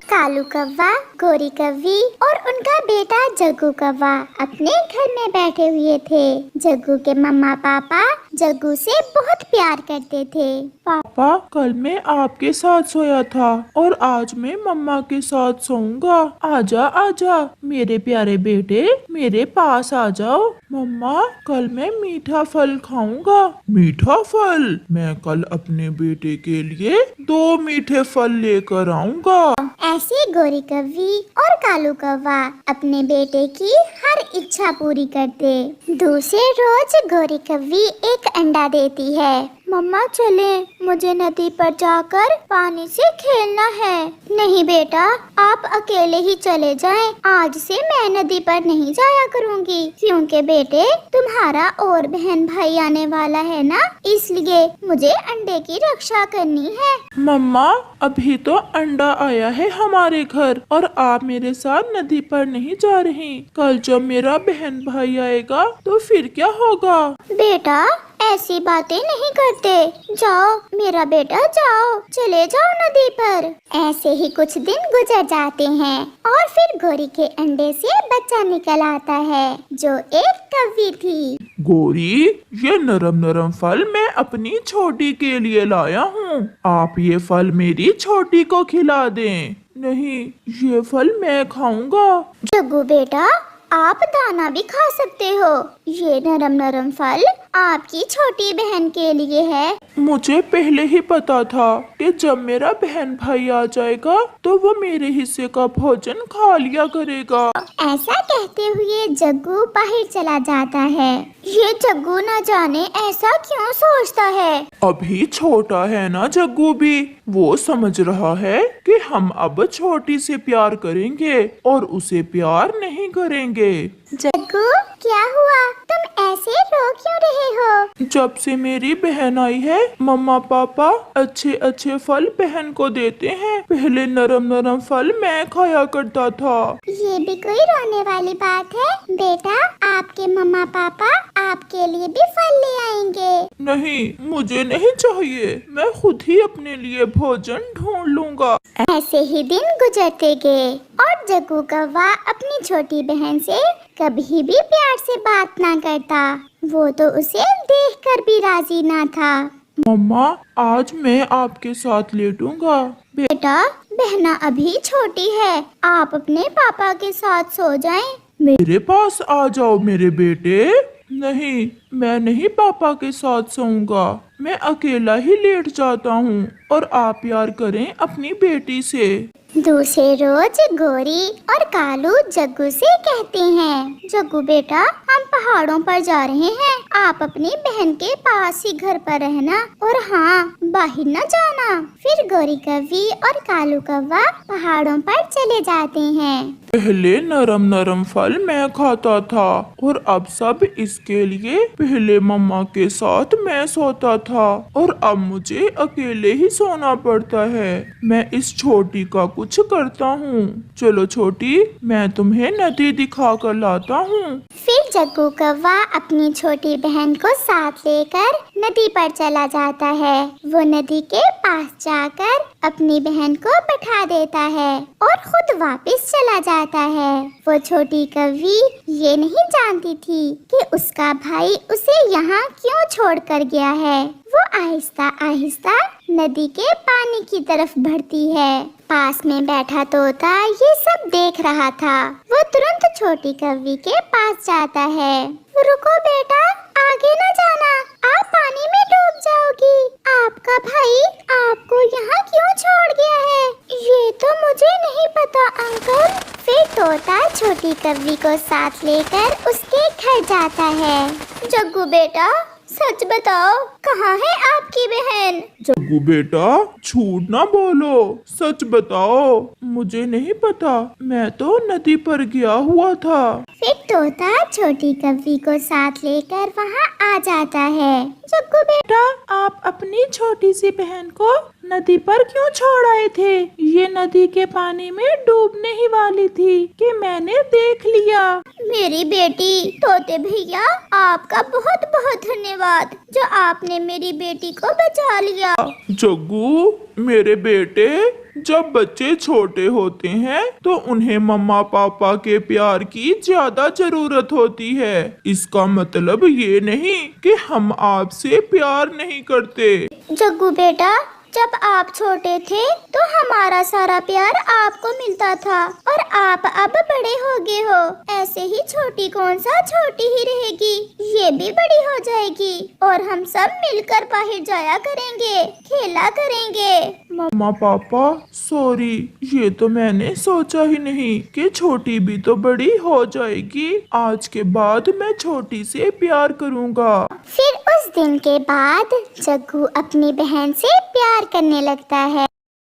कालू कौवा, गोरी कौवी और उनका बेटा जग्गू कौवा अपने घर में बैठे हुए थे। जग्गू के मम्मा पापा जग्गू से बहुत प्यार करते थे। पापा, कल मैं आपके साथ सोया था और आज मैं मम्मा के साथ सोऊंगा। आजा आजा मेरे प्यारे बेटे, मेरे पास आ जाओ। मम्मा, कल मैं मीठा फल खाऊंगा। मीठा फल? मैं कल अपने बेटे के लिए 2 मीठे फल लेकर आऊंगा। ऐसे गोरी कौवी और कालू कौवा अपने बेटे की हर इच्छा पूरी करते। दूसरे रोज गोरी कौवी एक अंडा देती है। मम्मा चले, मुझे नदी पर जाकर पानी से खेलना है। नहीं बेटा, आप अकेले ही चले जाएं। आज से मैं नदी पर नहीं जाया करूंगी, क्योंकि बेटे तुम्हारा और बहन भाई आने वाला है ना, इसलिए मुझे अंडे की रक्षा करनी है। मम्मा, अभी तो अंडा आया है हमारे घर और आप मेरे साथ नदी पर नहीं जा रही। कल जब मेरा बहन भाई आएगा तो फिर क्या होगा? बेटा ऐसी बातें नहीं करते। जाओ मेरा बेटा, जाओ, चले जाओ नदी पर। ऐसे ही कुछ दिन गुजर जाते हैं और फिर गोरी के अंडे से बच्चा निकल आता है जो एक कौवी थी। गोरी, ये नरम नरम फल मैं अपनी छोटी के लिए लाया हूँ। आप ये फल मेरी छोटी को खिला दें। नहीं, ये फल मैं खाऊंगा। जग्गू बेटा, आप दाना भी खा सकते हो। ये नरम नरम फल आपकी छोटी बहन के लिए है। मुझे पहले ही पता था कि जब मेरा बहन भाई आ जाएगा तो वो मेरे हिस्से का भोजन खा लिया करेगा। ऐसा कहते हुए जग्गू बाहर चला जाता है। ये जग्गू न जाने ऐसा क्यों सोचता है। अभी छोटा है ना जग्गू भी, वो समझ रहा है कि हम अब छोटी से प्यार करेंगे और उसे प्यार नहीं करेंगे। जग्गू, क्या हुआ? तुम ऐसे रो क्यों रहे हो? जब से मेरी बहन आई है, मम्मा पापा अच्छे अच्छे फल बहन को देते हैं। पहले नरम नरम फल मैं खाया करता था। ये भी कोई रोने वाली बात है? बेटा, आपके मम्मा पापा आपके लिए भी फल ले आएंगे। नहीं, मुझे नहीं चाहिए। मैं खुद ही अपने लिए भोजन ढूंढ लूंगा। ऐसे ही दिन गुजरते गए और जग्गू कौवा अपनी छोटी बहन से कभी भी प्यार से बात ना करता। वो तो उसे देखकर भी राजी ना था। मम्मा, आज मैं आपके साथ लेटूंगा। बेटा, बहना अभी छोटी है, आप अपने पापा के साथ सो जाएं। मेरे पास आ जाओ मेरे बेटे। नहीं, मैं नहीं पापा के साथ सोऊंगा। मैं अकेला ही लेट जाता हूँ और आप प्यार करें अपनी बेटी से। दूसरे रोज गोरी और कालू जग्गू से कहते हैं, जग्गू बेटा, हम पहाड़ों पर जा रहे हैं। आप अपनी बहन के पास ही घर पर रहना और हाँ, बाहर न जाना। फिर गोरी कौवी और कालू कौवा पहाड़ों पर चले जाते हैं। पहले नरम नरम फल मैं खाता था और अब सब इसके लिए पहले मम्मा के साथ मैं सोता था और अब मुझे अकेले ही सोना पड़ता है। मैं इस छोटी का कुछ करता हूँ। चलो छोटी, मैं तुम्हें नदी दिखा कर लाता हूँ। फिर जग्गू कौवा अपनी छोटी बहन को साथ लेकर नदी पर चला जाता है। वो नदी के पास जाकर अपनी बहन को बैठा देता है और खुद वापस चला जाता है। वो छोटी कौवी ये नहीं जानती थी कि उसका भाई उसे यहाँ क्यों छोड़ कर गया है। वो आहिस्ता आहिस्ता नदी के पानी की तरफ बढ़ती है। पास में बैठा तोता ये सब देख रहा था। वो तुरंत छोटी कौवी के पास जाता है। रुको बेटा, आगे न जाना, आप पानी में डूब जाओगी। आपका भाई आपको यहाँ क्यों छोड़ गया है? ये तो मुझे नहीं पता अंकल। फिर तोता छोटी कौवी को साथ लेकर उसके घर जाता है। जग्गू बेटा, सच बताओ, कहाँ है आपकी बहन? जग्गू बेटा, झूठ ना बोलो, सच बताओ। मुझे नहीं पता, मैं तो नदी पर गया हुआ था। फिर तोता छोटी कौवी को साथ लेकर वहाँ आ जाता है। जग्गू बेटा, आप अपनी छोटी सी बहन को नदी पर क्यों छोड़ आए थे? ये नदी के पानी में डूबने ही वाली थी कि मैंने देख लिया। मेरी बेटी तोते भैया, आपका बहुत बहुत धन्यवाद जो आपने मेरी बेटी को बचा लिया। जग्गू, मेरे बेटे, जब बच्चे छोटे होते हैं तो उन्हें मम्मा पापा के प्यार की ज्यादा जरूरत होती है। इसका मतलब ये नहीं कि हम आपसे प्यार नहीं करते। जग्गू बेटा, जब आप छोटे थे तो हमारा सारा प्यार आपको मिलता था और आप अब बड़े हो गए हो। ऐसे ही छोटी कौन सा छोटी ही रहेगी, ये भी बड़ी हो जाएगी और हम सब मिलकर बाहर जाया करेंगे, खेला करेंगे। मम्मा पापा सॉरी, ये तो मैंने सोचा ही नहीं कि छोटी भी तो बड़ी हो जाएगी। आज के बाद मैं छोटी से प्यार करूँगा। फिर उस दिन के बाद जग्गू अपनी बहन से प्यार करने लगता है।